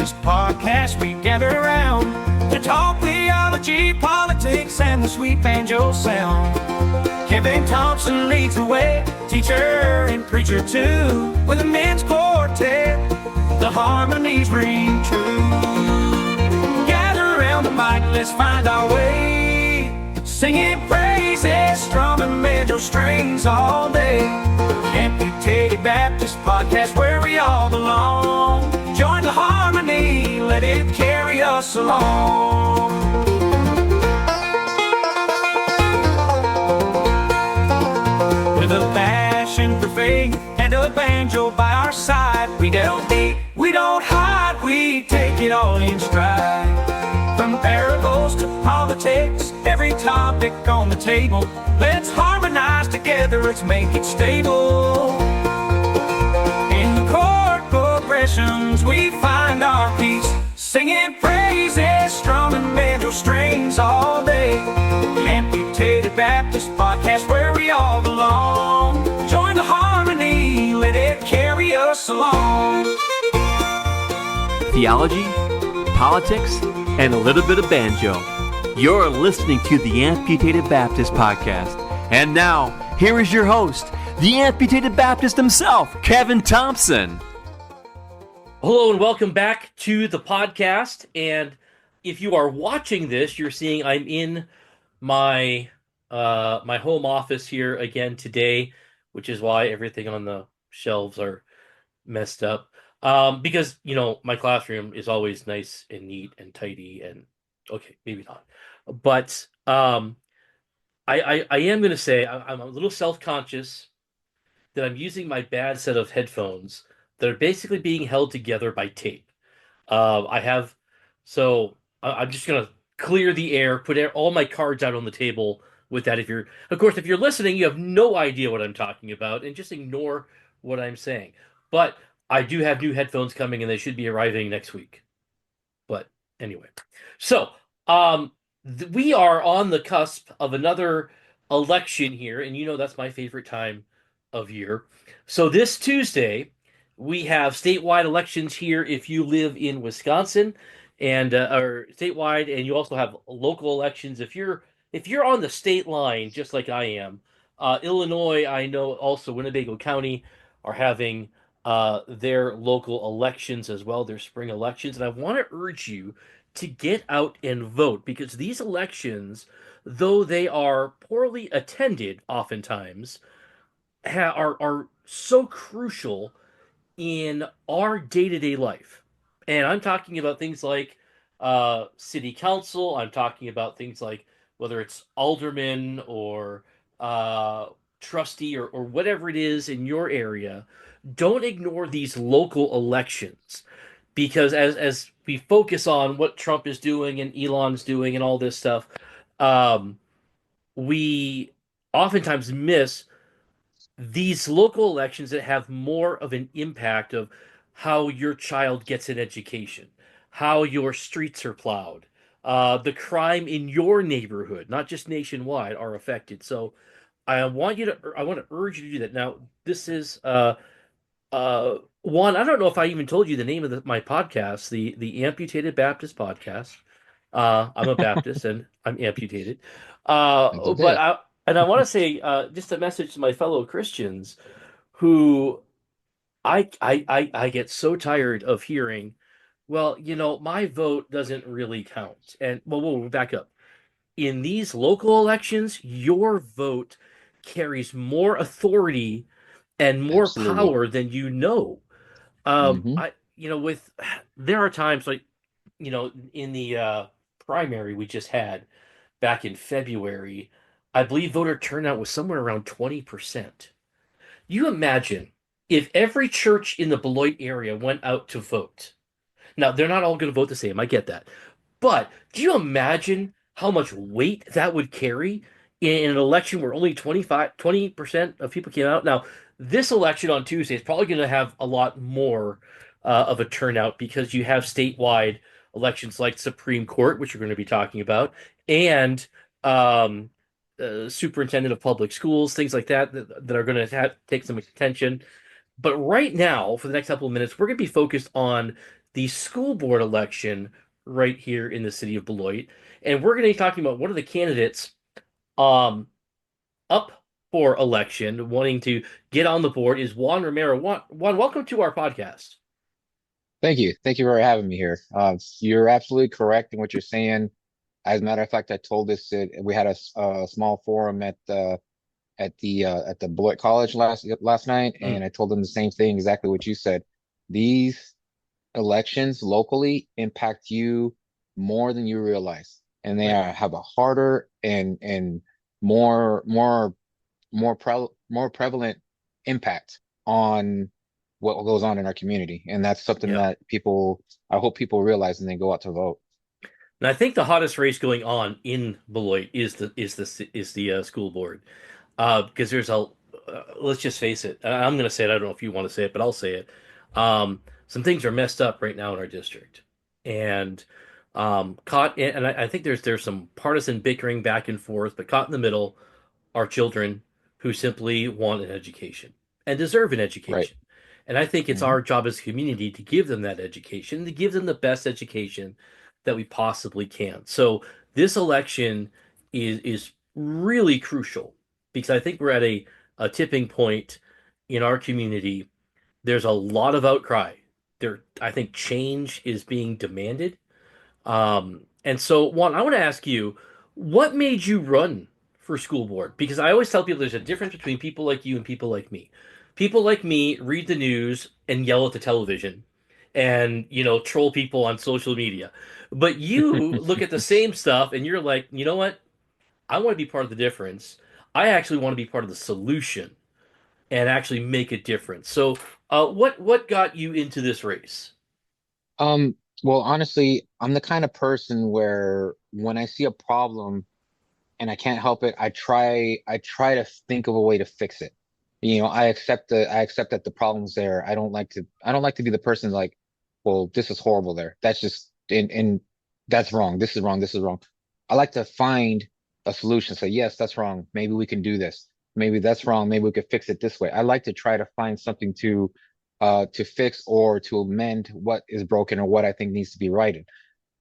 Baptist podcast, we gather around to talk theology, politics, and the sweet banjo sound. Kevin Thompson leads the way, teacher and preacher too. With a men's quartet, the harmonies ring true. Gather around the mic, let's find our way, singing praises, strumming banjo strings all day. Amputated Baptist podcast, where we all belong. Join the harmony, let it carry us along. With a passion for faith and a banjo by our side, we don't deep, we don't hide, we take it all in stride. From parables to politics, every topic on the table, let's harmonize together, let's make it stable. In the chord progressions, we find our peace, singing praises, strumming banjo strings all day. Amputated Baptist podcast, where we all belong. Join the harmony, let it carry us along. Theology, politics, and a little bit of banjo. You're listening to the Amputated Baptist podcast. And now, here is your host, the Amputated Baptist himself, Kevin Thompson. Hello and welcome back to the podcast. And if you are watching this, you're seeing I'm in my my home office here again today, which is why everything on the shelves are messed up. Because, you know, my classroom is always nice and neat and tidy and, okay, maybe not. But I am going to say I'm a little self-conscious that I'm using my bad set of headphones that are basically being held together by tape. I'm just going to clear the air, put all my cards out on the table with that. If you're listening, you have no idea what I'm talking about and just ignore what I'm saying. But I do have new headphones coming and they should be arriving next week. But anyway, so we are on the cusp of another election here, and you know that's my favorite time of year. So this Tuesday, we have statewide elections here if you live in Wisconsin, and or statewide, and you also have local elections if you're on the state line, just like I am. Illinois, I know also Winnebago County are having their local elections as well, their spring elections, and I want to urge you to get out and vote, because these elections, though they are poorly attended oftentimes, are so crucial in our day-to-day life. And I'm talking about things like city council, I'm talking about things like whether it's alderman or trustee or whatever it is in your area. Don't ignore these local elections, because as we focus on what Trump is doing and Elon's doing and all this stuff, we oftentimes miss these local elections that have more of an impact of how your child gets an education, how your streets are plowed, the crime in your neighborhood, not just nationwide, are affected. So I want to urge you to do that. Now, this is Juan, I don't know if I even told you the name of my podcast, the Amputated Baptist podcast. I'm a Baptist and I'm amputated. But I want to say just a message to my fellow Christians who I get so tired of hearing, well, you know, my vote doesn't really count. And we'll back up. In these local elections, your vote carries more authority and more power than you know. There are times like, you know, in the primary we just had back in February, I believe voter turnout was somewhere around 20%. You imagine if every church in the Beloit area went out to vote. Now, they're not all going to vote the same, I get that. But do you imagine how much weight that would carry in an election where only 20% of people came out? Now, this election on Tuesday is probably going to have a lot more of a turnout, because you have statewide elections like Supreme Court, which we're going to be talking about, and superintendent of public schools, things like that are going to take some attention. But right now, for the next couple of minutes, we're going to be focused on the school board election right here in the city of Beloit. And we're going to be talking about one of the candidates um, up for election, wanting to get on the board is Juan Romero. Juan, welcome to our podcast. Thank you. Thank you for having me here. You're absolutely correct in what you're saying. As a matter of fact, I told this we had a small forum at the Beloit College last night, Mm, and I told them the same thing, exactly what you said. These elections locally impact you more than you realize, and right. have a harder and more more more prevalent impact on what goes on in our community. And that's something Yeah. that I hope people realize when they go out to vote. And I think the hottest race going on in Beloit is the school board. Because there's let's just face it. I'm going to say it. I don't know if you want to say it, but I'll say it. Some things are messed up right now in our district, and I think there's some partisan bickering back and forth, but caught in the middle are children who simply want an education and deserve an Right. education. And I think it's Hmm. our job as a community to give them that education, to give them the best education that we possibly can. So this election is really crucial because I think we're at a tipping point in our community. There's a lot of outcry. I think change is being demanded. And so, Juan, I want to ask you, what made you run for school board? Because I always tell people there's a difference between people like you and people like me. People like me read the news and yell at the television and, troll people on social media. But you look at the same stuff and you're like, you know what? I want to be part of the difference. I actually want to be part of the solution and actually make a difference. So, what got you into this race? Um, well, honestly, I'm the kind of person where when I see a problem and I can't help it, I try to think of a way to fix it. I accept that the problem's there. I don't like to be the person like, well, this is horrible there. That's just, and that's wrong. This is wrong. This is wrong. I like to find a solution. Say, yes, that's wrong. Maybe we can do this. Maybe that's wrong. Maybe we could fix it this way. I like to try to find something to fix or to amend what is broken or what I think needs to be righted.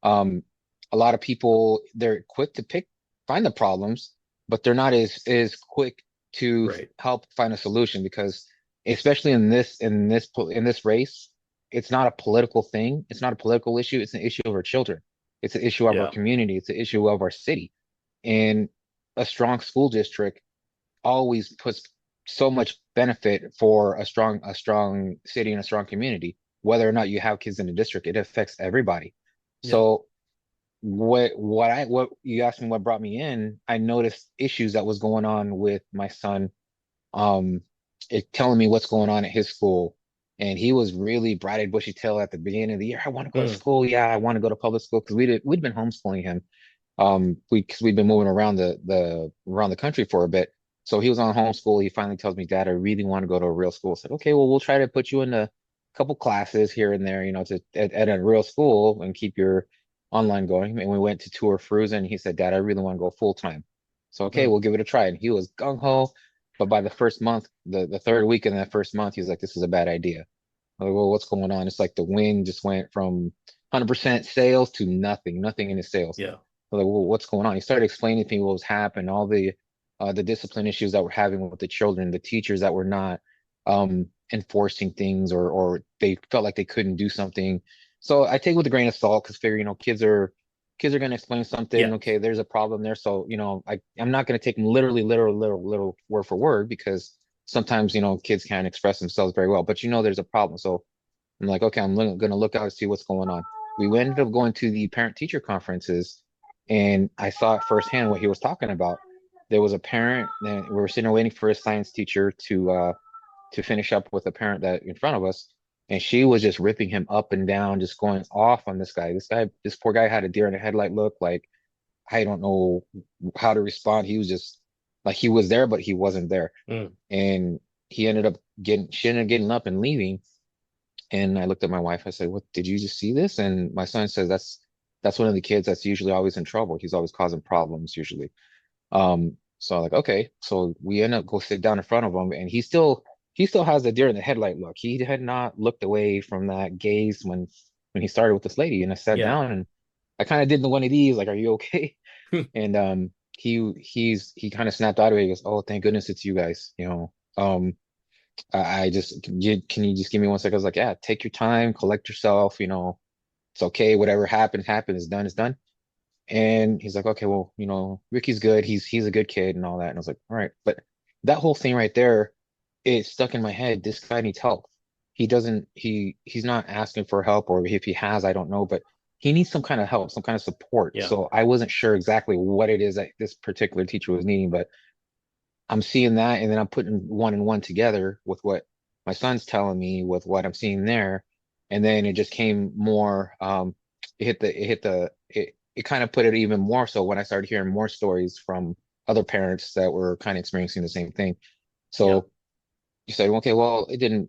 Um, a lot of people, they're quick to find the problems, but they're not as quick to Right. help find a solution because especially in this race, it's not a political thing. It's not a political issue. It's an issue of our children. It's an issue of our Yeah. community. It's an issue of our city. And a strong school district always puts so much benefit for a strong city and a strong community. Whether or not you have kids in the district, it affects everybody. Yeah. So what you asked me what brought me in, I noticed issues that was going on with my son, um it telling me what's going on at his school. And he was really bright bushy tail at the beginning of the year. I want to go to Mm, school. Yeah, I want to go to public school because we'd been homeschooling him. Because we've been moving around around the country for a bit. So he was on homeschool. He finally tells me, Dad, I really want to go to a real school. I said, okay, well, we'll try to put you in a couple classes here and there, at a real school and keep your online going. And we went to tour Fruza and he said, Dad, I really want to go full time. So, okay, mm. we'll give it a try. And he was gung ho. But by the first month, the third week in that first month, he was like, this is a bad idea. I'm like, well, what's going on? It's like the wind just went from 100% sales to nothing in the sales. Yeah. I was like, well, what's going on? He started explaining to me what was happening, all the discipline issues that we're having with the children, the teachers that were not enforcing things or they felt like they couldn't do something. So I take it with a grain of salt because figure, kids are gonna explain Yeah. something. Okay, there's a problem there. So, I'm not gonna take them literal word for word because sometimes, kids can't express themselves very well, but there's a problem. So I'm like, okay, gonna look out and see what's going on. We ended up going to the parent teacher conferences and I saw it firsthand what he was talking about. There was a parent and we were sitting there waiting for a science teacher to finish up with a parent that in front of us. And she was just ripping him up and down, just going off on this guy. This poor guy had a deer in the headlight look. Like, I don't know how to respond. He was just like he was there, but he wasn't there. Mm. And she ended up getting up and leaving. And I looked at my wife. I said, "What did you just see this?" And my son says, "That's one of the kids that's usually always in trouble. He's always causing problems usually." So I'm like, okay. So we end up go sit down in front of him, and he still has the deer in the headlight look. He had not looked away from that gaze when when he started with this lady, and I sat Yeah. down and I kind of did the one of these, like, "Are you okay?" And he kind of snapped out of it. He goes, "Oh, thank goodness it's you guys. I just can you just give me 1 second?" I was like, "Yeah, take your time, collect yourself. It's okay. Whatever happened, happened. It's done. It's done." And he's like, "Okay, well, Ricky's good. He's a good kid and all that." And I was like, "All right." But that whole thing right there, it stuck in my head. This guy needs help. He's not asking for help, or if he has, I don't know, but he needs some kind of help, some kind of support. Yeah. So I wasn't sure exactly what it is that this particular teacher was needing, but I'm seeing that, and then I'm putting one and one together with what my son's telling me, with what I'm seeing there, and then it just came more. It kind of put it even more so when I started hearing more stories from other parents that were kind of experiencing the same thing. Yeah. So you said, okay, well, it didn't,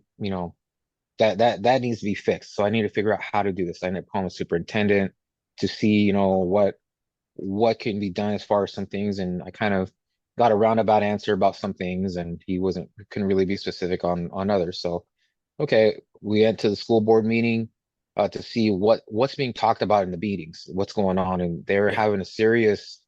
that needs to be fixed. So I need to figure out how to do this. I ended up calling the superintendent to see, what can be done as far as some things. And I kind of got a roundabout answer about some things, and he couldn't really be specific on others. So okay, we went to the school board meeting to see what's being talked about in the meetings, what's going on, and they're Yeah. having a serious.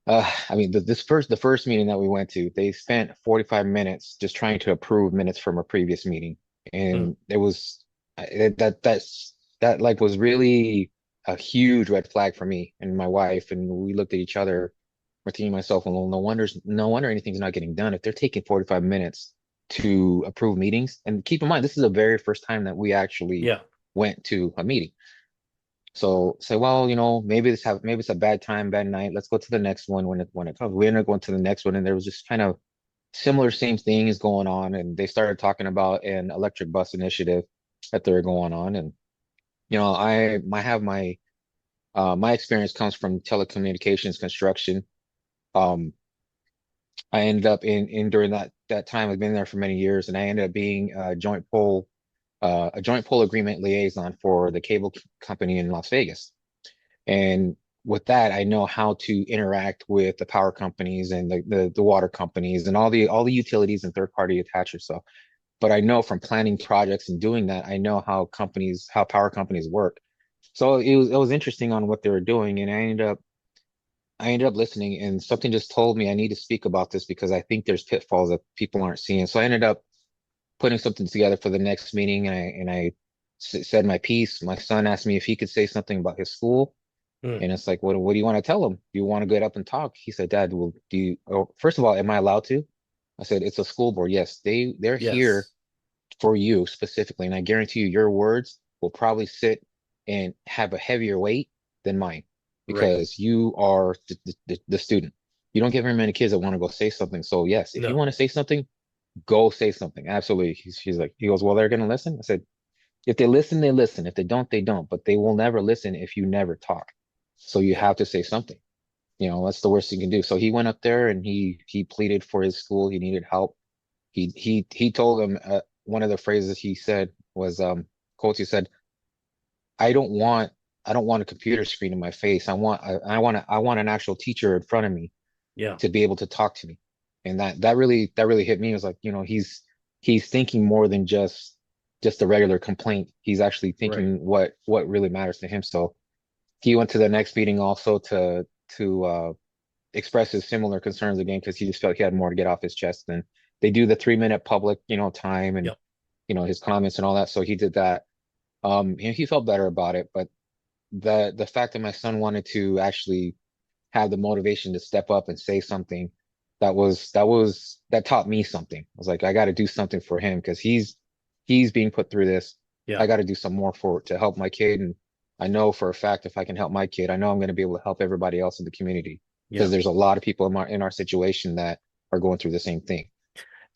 I mean, the first meeting that we went to, they spent 45 minutes just trying to approve minutes from a previous meeting, Mm. and it was that like was really a huge red flag for me and my wife, and we looked at each other, Martine and myself, and well, no wonder anything's not getting done if they're taking 45 minutes to approve meetings. And keep in mind, this is the very first time that we actually Yeah. went to a meeting. So say, well, maybe it's a bad time, bad night. Let's go to the next one when it comes. We ended up going to the next one, and there was just kind of similar same things going on. And they started talking about an electric bus initiative that they're going on. And I have my experience comes from telecommunications construction. Um, I ended up in during that time. I've been there for many years, and I ended up being a joint pole agreement liaison for the cable company in Las Vegas. And with that, I know how to interact with the power companies and the water companies and all the utilities and third party attachers. So, but I know from planning projects and doing that, I know how power companies work. So it was interesting on what they were doing, and I ended up listening, and something just told me I need to speak about this because I think there's pitfalls that people aren't seeing. So I ended up putting something together for the next meeting, and I said my piece. My son asked me if he could say something about his school, Mm. and it's like, what do you want to tell him? Do you want to get up and talk? He said, "Dad, well, first of all, am I allowed to?" I said, "It's a school board. Yes, they're here Yes. for you specifically, and I guarantee you, your words will probably sit and have a heavier weight than mine Right. because you are the student. You don't get very many kids that want to go say something. So yes, if you No. want to say something, go say something. Absolutely." He goes, "Well, they're going to listen." I said, "If they listen, they listen. If they don't, they don't. But they will never listen if you never talk. So you Yeah. have to say something. That's the worst you can do." So he went up there and he pleaded for his school. He needed help. He told them one of the phrases he said was quotes. He said, "I don't want I don't want a computer screen in my face. I want an actual teacher in front of me Yeah. to be able to talk to me." And that really hit me. It was like, he's thinking more than just a regular complaint. He's actually Right. thinking what really matters to him. So he went to the next meeting also to express his similar concerns again because he just felt he had more to get off his chest. And they do the 3 minute public, time, and Yep. his comments and all that. So he did that. He felt better about it. But the fact that my son wanted to actually have the motivation to step up and say something, that taught me something. I was like, I got to do something for him because he's being put through this. Yeah. I got to do some more to help my kid. And I know for a fact if I can help my kid, I know I'm going to be able to help everybody else in the community because Yeah. there's a lot of people in our situation that are going through the same thing.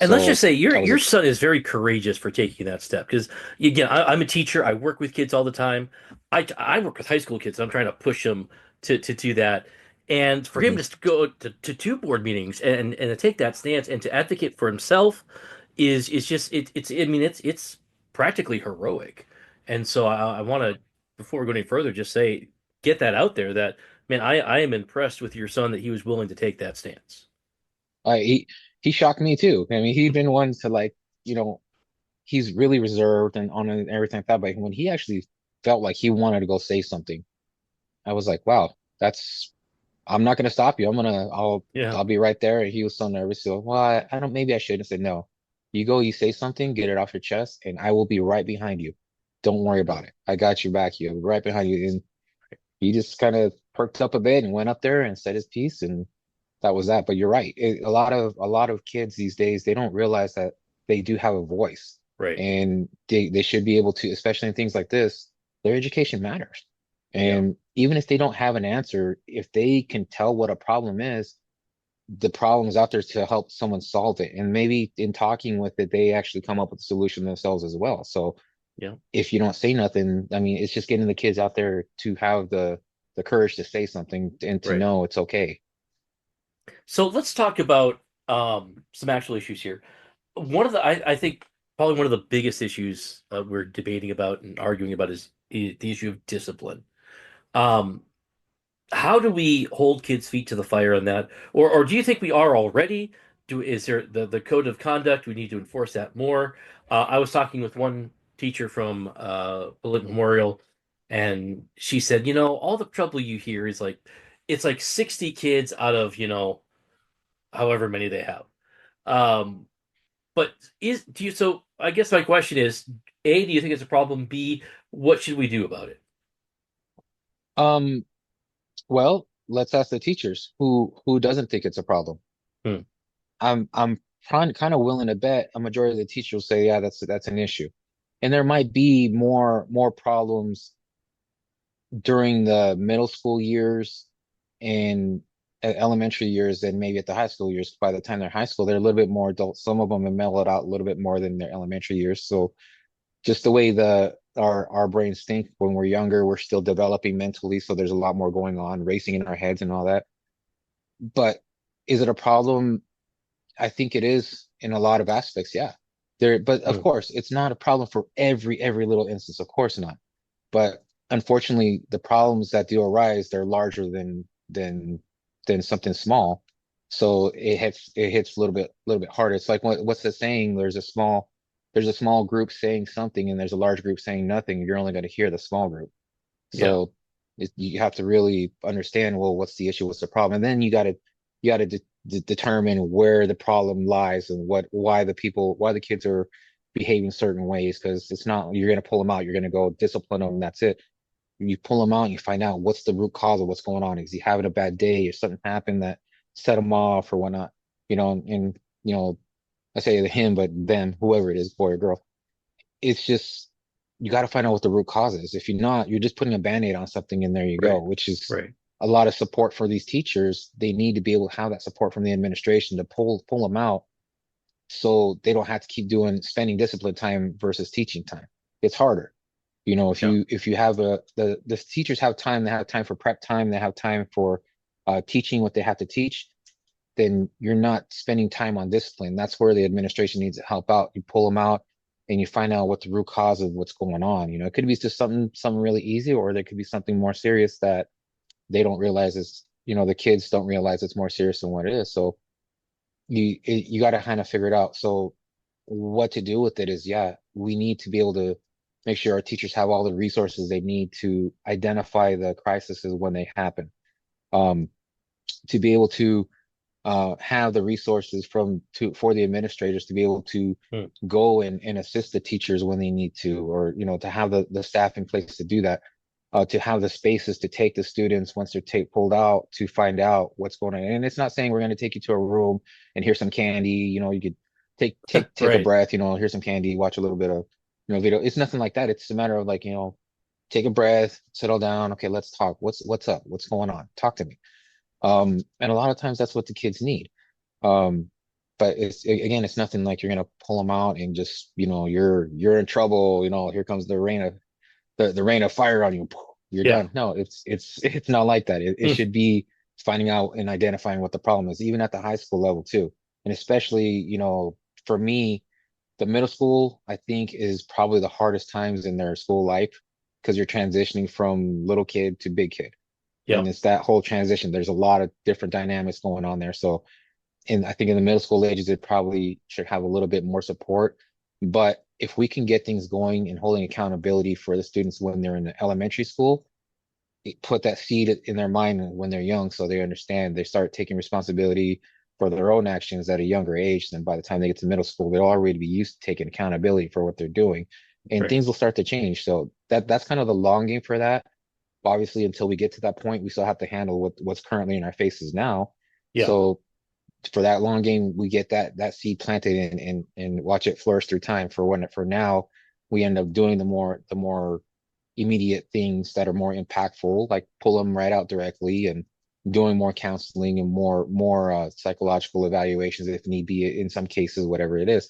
And let's just So say your I was your like, son is very courageous for taking that step because again, I'm a teacher. I work with kids all the time. I work with high school kids. I'm trying to push them to do that, and for him mhm. just to go to two board meetings and to take that stance and to advocate for himself is just it's I mean it's practically heroic. And so I want to before we go any further, just say get that out there that man, I am impressed with your son that he was willing to take that stance. I he shocked me too. I mean, he'd been one to, like, you know, he's really reserved and on and everything like that. But when he actually felt like he wanted to go say something. I was like, wow, I'm not going to stop you. Yeah. I'll be right there. And he was so nervous. So, well, I don't, maybe I should have said no. You go, you say something, get it off your chest, and I will be right behind you. Don't worry Mm. about it. I got your back here, right behind you. And he just kind of perked up a bit and went up there and said his piece, and that was that. But you're right. A lot of kids these days, they don't realize that they do have a voice, Right. and they should be able to, especially in things like this, their education matters. Yeah. And even if they don't have an answer, if they can tell what a problem is, the problem is out there to help someone solve it. And maybe in talking with it, they actually come up with a solution themselves as well. So Yeah. if you don't say nothing, I mean, it's just getting the kids out there to have the courage to say something and to Right. know it's okay. So let's talk about some actual issues here. One of the, I think, probably one of the biggest issues we're debating about and arguing about is the issue of discipline. Um, how do we hold kids' feet to the fire on that, or do you think we are already? Is there the code of conduct? We need to enforce that more. I was talking with one teacher from Beloit Memorial, and she said, all the trouble you hear is like it's like 60 kids out of however many they have. Um, but do you? So I guess my question is: A, do you think it's a problem? B, what should we do about it? Um, well, let's ask the teachers who doesn't think it's a problem. Hmm. I'm kind of willing to bet a majority of the teachers will say, yeah, that's an issue. And there might be more problems during the middle school years and elementary years than maybe at the high school years. By the time they're high school, they're a little bit more adult. Some of them have mellowed out a little bit more than their elementary years. So just the way our brains think when we're younger, we're still developing mentally. So there's a lot more going on, racing in our heads and all that. But is it a problem? I think it is in a lot of aspects. Yeah. But of Hmm. course, it's not a problem for every little instance. Of course not. But unfortunately, the problems that do arise, they're larger than something small. So it hits a little bit harder. It's like what's the saying? There's a small group saying something, and there's a large group saying nothing. You're only going to hear the small group. Yeah. So you have to really understand, well, what's the issue? What's the problem? And then you got to determine where the problem lies and why the kids are behaving certain ways. Because it's not you're going to pull them out. You're going to go discipline them. And that's it. You pull them out and you find out what's the root cause of what's going on. Is he having a bad day or something happened that set him off or whatnot? And I say the him, but them, whoever it is, boy or girl. It's just you got to find out what the root cause is. If you're not, you're just putting a band-aid on something and there you go, Right. which is Right. a lot of support for these teachers. They need to be able to have that support from the administration to pull them out so they don't have to keep spending discipline time versus teaching time. It's harder. Yeah. If you have the teachers have time, they have time for prep time, they have time for teaching what they have to teach, then you're not spending time on discipline. That's where the administration needs to help out. You pull them out and you find out what the root cause of what's going on. It could be just something really easy, or there could be something more serious that they don't realize is, the kids don't realize it's more serious than what it is. So you got to kind of figure it out. So what to do with it is, yeah, we need to be able to make sure our teachers have all the resources they need to identify the crises when they happen. Um, to be able to have the resources for the administrators to be able to Hmm. go and assist the teachers when they need to, or to have the staff in place to do that, to have the spaces to take the students once they're pulled out to find out what's going on. And it's not saying we're going to take you to a room and here's some candy. You could take a Right. breath. Here's some candy, watch a little bit of video. It's nothing like that. It's a matter of like take a breath, settle down. Okay, let's talk. What's up? What's going on? Talk to me. And a lot of times that's what the kids need. Um, but again, it's nothing like you're gonna pull them out and just, you're in trouble. Here comes the rain of fire on you. You're Yeah. done. No, it's not like that. It Hmm. should be finding out and identifying what the problem is, even at the high school level too. And especially, for me, the middle school, I think, is probably the hardest times in their school life because you're transitioning from little kid to big kid. Yeah. And it's that whole transition. There's a lot of different dynamics going on there. So, and I think in the middle school ages, it probably should have a little bit more support. But if we can get things going and holding accountability for the students when they're in the elementary school, put that seed in their mind when they're young, so they understand, they start taking responsibility for their own actions at a younger age. Then by the time they get to middle school, they'll already be used to taking accountability for what they're doing, and Right. things will start to change. So that's kind of the long game for that. Obviously, until we get to that point, we still have to handle what's currently in our faces now. Yeah. So for that long game, we get that seed planted and watch it flourish through time. For now, we end up doing the more immediate things that are more impactful, like pull them right out directly, and doing more counseling and more psychological evaluations if need be in some cases, whatever it is.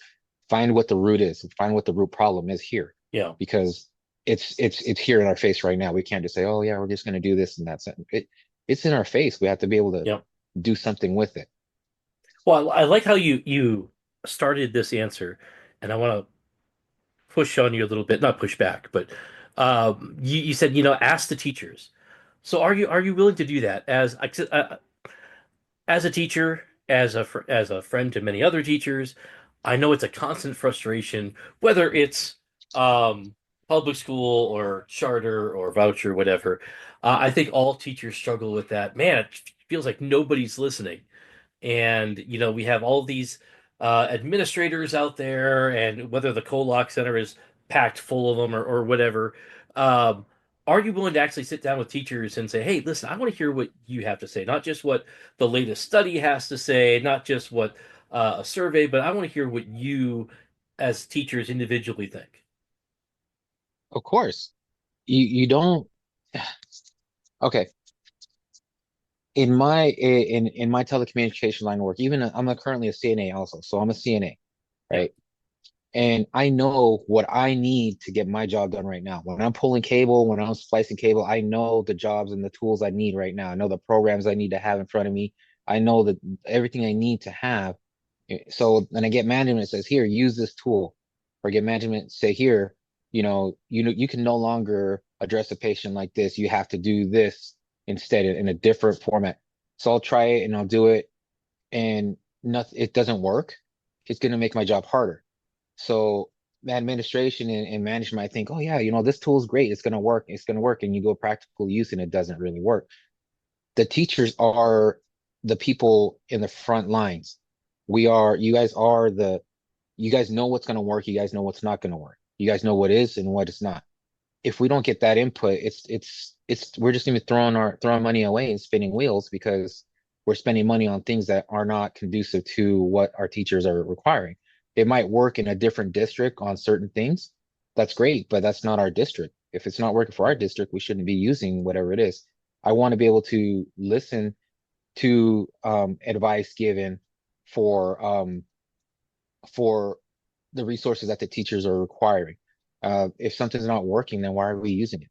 Find what the root is, find what the root problem is here, Yeah. because it's here in our face right now. We can't just say, oh yeah, we're just going to do this and that's it's in our face. We have to be able to Yeah. do something with it. Well, I like how you started this answer, and I want to push on you a little bit, not push back, but you said, ask the teachers. So are you willing to do that as a teacher, as a friend to many other teachers? I know it's a constant frustration, whether it's public school or charter or voucher, whatever. I think all teachers struggle with that. Man, it feels like nobody's listening. And we have all these administrators out there, and whether the co-lock center is packed full of them or whatever. um, are you willing to actually sit down with teachers and say, hey, listen, I want to hear what you have to say, not just what the latest study has to say, not just what a survey, but I want to hear what you as teachers individually think. Of course, you don't. Okay, in my telecommunication line of work, even I'm currently a CNA also, so I'm a CNA, Yeah. right? And I know what I need to get my job done right now. When I'm pulling cable, when I'm splicing cable, I know the jobs and the tools I need right now. I know the programs I need to have in front of me. I know that everything I need to have. So then I get management that says, here, use this tool. Or get management say, here, you can no longer address a patient like this. You have to do this instead in a different format. So I'll try it and I'll do it, and nothing, it doesn't work. It's going to make my job harder. So administration and management, I think, oh yeah, this tool is great. It's going to work. It's going to work. And you go practical use and it doesn't really work. The teachers are the people in the front lines. You guys know what's going to work. You guys know what's not going to work. You guys know what is and what is not. If we don't get that input, we're just going to be throwing money away and spinning wheels, because we're spending money on things that are not conducive to what our teachers are requiring. It might work in a different district on certain things. That's great, but that's not our district. If it's not working for our district, we shouldn't be using whatever it is. I want to be able to listen to advice given for for the resources that the teachers are requiring. If something's not working, then why are we using it?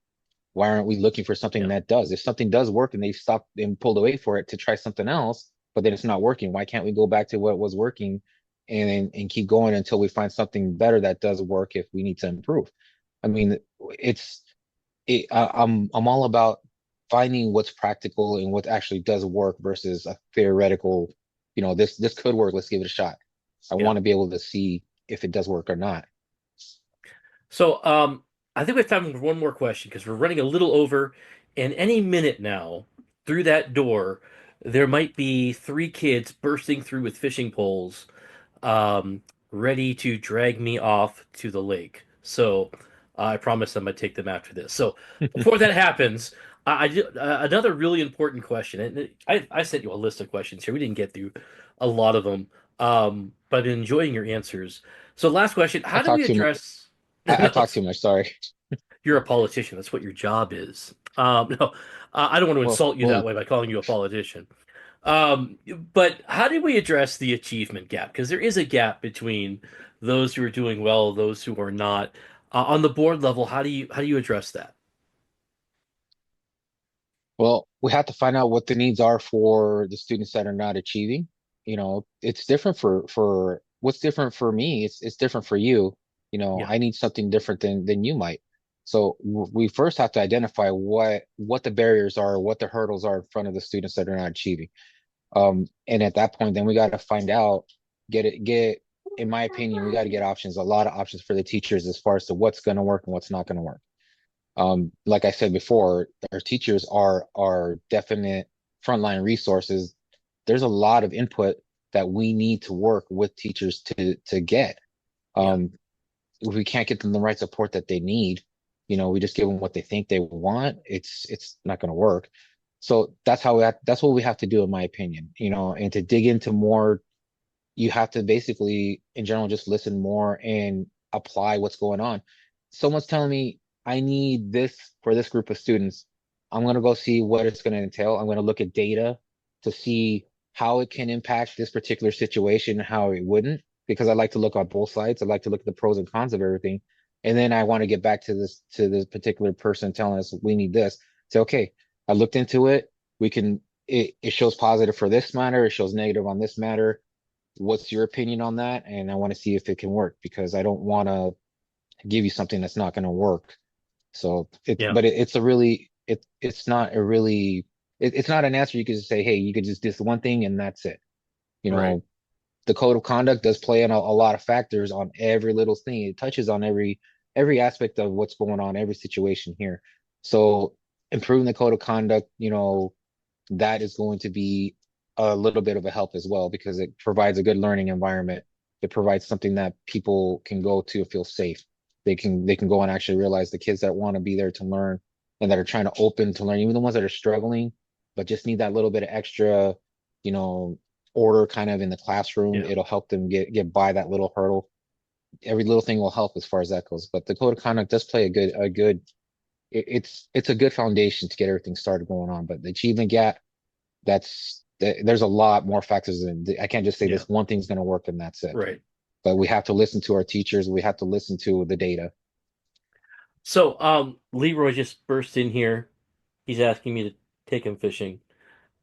Why aren't we looking for something Yeah. that does? If something does work and they've stopped and pulled away for it to try something else, but then it's not working, why can't we go back to what was working and keep going until we find something better that does work if we need to improve? I mean, I'm all about finding what's practical and what actually does work versus a theoretical, this could work, let's give it a shot. I Yeah. want to be able to see if it does work or not. So, I think we have time for one more question because we're running a little over, and any minute now, through that door, there might be three kids bursting through with fishing poles, um, ready to drag me off to the lake. So, I promise I'm gonna take them after this. So, before that happens, another really important question, and I sent you a list of questions here. We didn't get through a lot of them, but enjoying your answers. So, last question: I how do talk we too much. address? I No, talk too much. Sorry. you're a politician. That's what your job is. No, I don't want to Well, insult you that well, way by calling you a politician. Um, but how do we address the achievement gap? Because there is a gap between those who are doing well, those who are not. On the board level, how do you address that? well, we have to find out what the needs are for the students that are not achieving. It's different for what's different for me. It's different for you. Yeah, I need something different than you might. So we first have to identify what the barriers are, what the hurdles are in front of the students that are not achieving. And at that point, then we got to find out, get in my opinion, we got to get options, a lot of options for the teachers as far as to what's going to work and what's not going to work. Like I said before, our teachers are definite frontline resources. There's a lot of input that we need to work with teachers to get. Yeah. Um, if we can't get them the right support that they need, we just give them what they think they want, it's not going to work. So that's what we have to do, in my opinion, and to dig into more, you have to basically, in general, just listen more and apply what's going on. Someone's telling me I need this for this group of students. I'm going to go see what it's going to entail. I'm going to look at data to see how it can impact this particular situation, how it wouldn't, because I like to look on both sides. I like to look at the pros and cons of everything. And then I want to get back to this particular person telling us we need this. Say, okay, I looked into it. It shows positive for this matter. It shows negative on this matter. What's your opinion on that? And I want to see if it can work, because I don't want to give you something that's not going to work. So Yeah. it's a really, it's not a really, it's not an answer. You could just say, hey, you could just do this one thing and that's it. You Right. know, the code of conduct does play on a lot of factors on every little thing. It touches on every aspect of what's going on, every situation here. So improving the code of conduct, that is going to be a little bit of a help as well, because it provides a good learning environment. It provides something that people can go to feel safe. They can go and actually realize the kids that want to be there to learn and that are trying to open to learn, even the ones that are struggling, but just need that little bit of extra, you know, order kind of in the classroom. Yeah. It'll help them get by that little hurdle. Every little thing will help as far as that goes. But the code of conduct does play it's a good foundation to get everything started going on. But the achievement gap, there's a lot more factors than I can't just say Yeah. this one thing's going to work and that's it. Right. But we have to listen to our teachers. We have to listen to the data. So, Leroy just burst in here. He's asking me to take him fishing.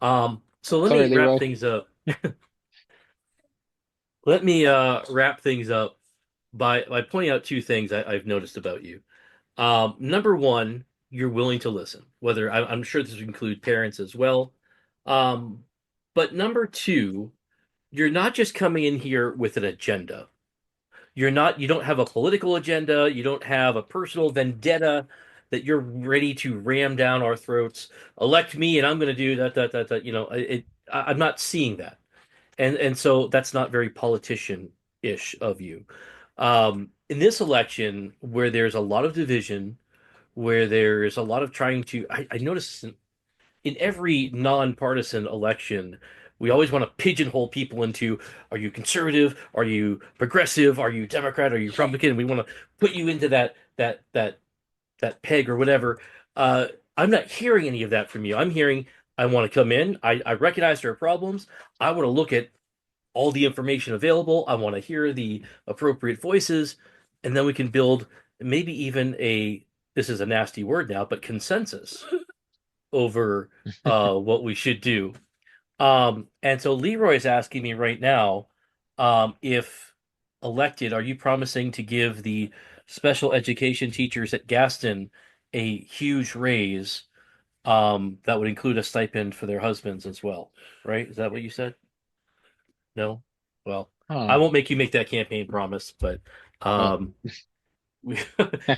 So let Sorry, me wrap Leroy. things up. Let me wrap things up by pointing out two things I've noticed about you. Number one, you're willing to listen, whether I'm sure this would include parents as well. Um, but number two, you're not just coming in here with an agenda. You don't have a political agenda, you don't have a personal vendetta that you're ready to ram down our throats. Elect me and I'm going to do that. I'm not seeing that. And so that's not very politician-ish of you. In this election, where there's a lot of division, where there's a lot of trying to, I notice in every nonpartisan election, we always want to pigeonhole people into, are you conservative? Are you progressive? Are you Democrat? Are you Republican? We want to put you into that peg or whatever. Uh, I'm not hearing any of that from you. I'm hearing, I want to come in. I recognize there are problems. I want to look at all the information available. I want to hear the appropriate voices, and then we can build maybe even this is a nasty word now, but consensus over what we should do. And so Leroy's asking me right now, if elected, are you promising to give the special education teachers at Gaston a huge raise, that would include a stipend for their husbands as well? Right? Is that what you said? No? Well, I Huh. won't make you make that campaign promise, but Oh. um,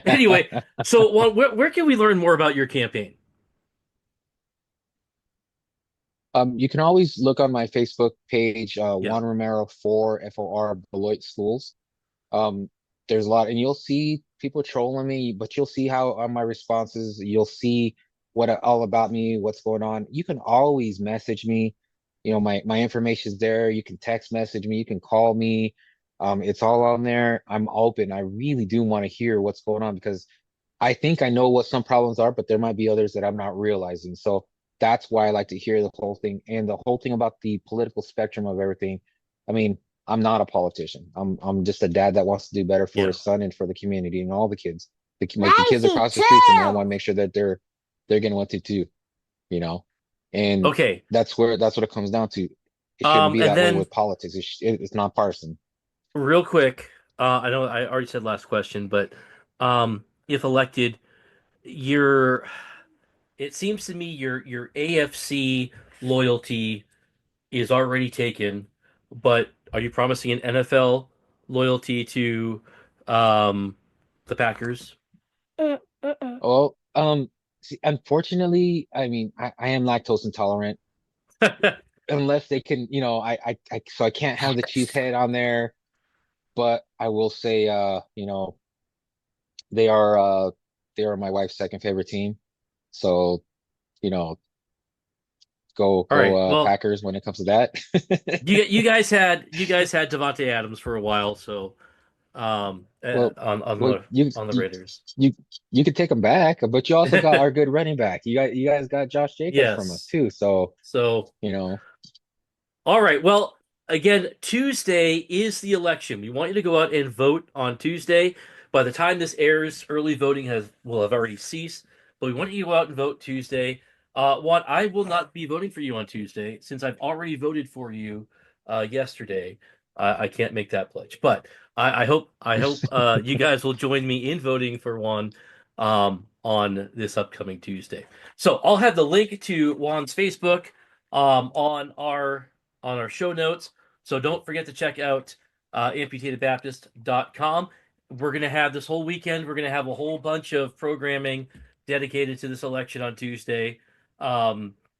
anyway, so where can we learn more about your campaign? You can always look on my Facebook page, Yeah, Juan Romero FOR Beloit Schools. Um, there's a lot, and you'll see people trolling me, but you'll see how on my responses, you'll see all about me, what's going on. You can always message me. My information's there. You can text message me. You can call me. It's all on there. I'm open. I really do want to hear what's going on, because I think I know what some problems are, but there might be others that I'm not realizing. So that's why I like to hear the whole thing, and the whole thing about the political spectrum of everything. I mean, I'm not a politician. I'm just a dad that wants to do better for yeah. his son and for the community and all the kids. Like the kids across the street from me, I want to make sure that they're getting what to do, you know. And Okay. that's what it comes down to. It shouldn't be And that way then with politics. It's not partisan. real quick, I know I already said last question, but if elected, your it seems to me your AFC loyalty is already taken, but are you promising an NFL loyalty to the Packers? Well, see, unfortunately, I mean, I am lactose intolerant. Unless they can, so I can't have the cheese head on there. But I will say, they are, they are my wife's second favorite team. So, you know, All go, right. Well, Packers when it comes to that. you guys had Devontae Adams for a while, so Well, well, on the Raiders. you, you could take them back, but you also got our good running back. You guys got Josh Jacobs from us Yes. too. So, So, you know, all right. Well, again, Tuesday is the election. We want you to go out and vote on Tuesday. By the time this airs, early voting will have already ceased. But we want you to go out and vote Tuesday. Juan, I will not be voting for you on Tuesday since I've already voted for you yesterday. I can't make that pledge, but I hope you guys will join me in voting for Juan on this upcoming Tuesday. So I'll have the link to Juan's Facebook on our show notes. So don't forget to check out amputedbaptist.com. We're going to have this whole weekend, we're going to have a whole bunch of programming dedicated to this election on Tuesday.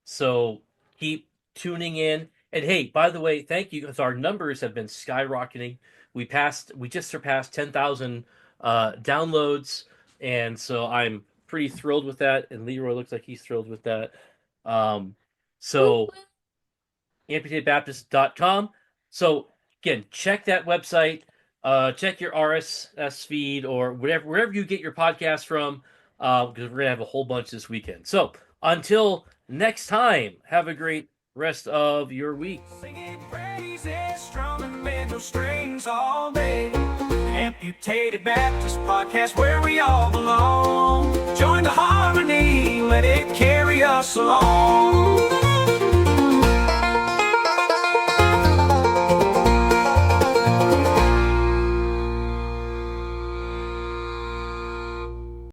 So keep tuning in. And hey, by the way, thank you, because our numbers have been skyrocketing. We just surpassed 10,000 downloads. And so I'm pretty thrilled with that. And Leroy looks like he's thrilled with that. So amputedbaptist.com. So again, check that website. Check your RSS feed or wherever you get your podcast from, because we're gonna have a whole bunch this weekend. So until next time, have a great rest of your week. Singing praises, strumming banjo strings all day. Amputated Baptist Podcast, where we all belong. Join the harmony, let it carry us along.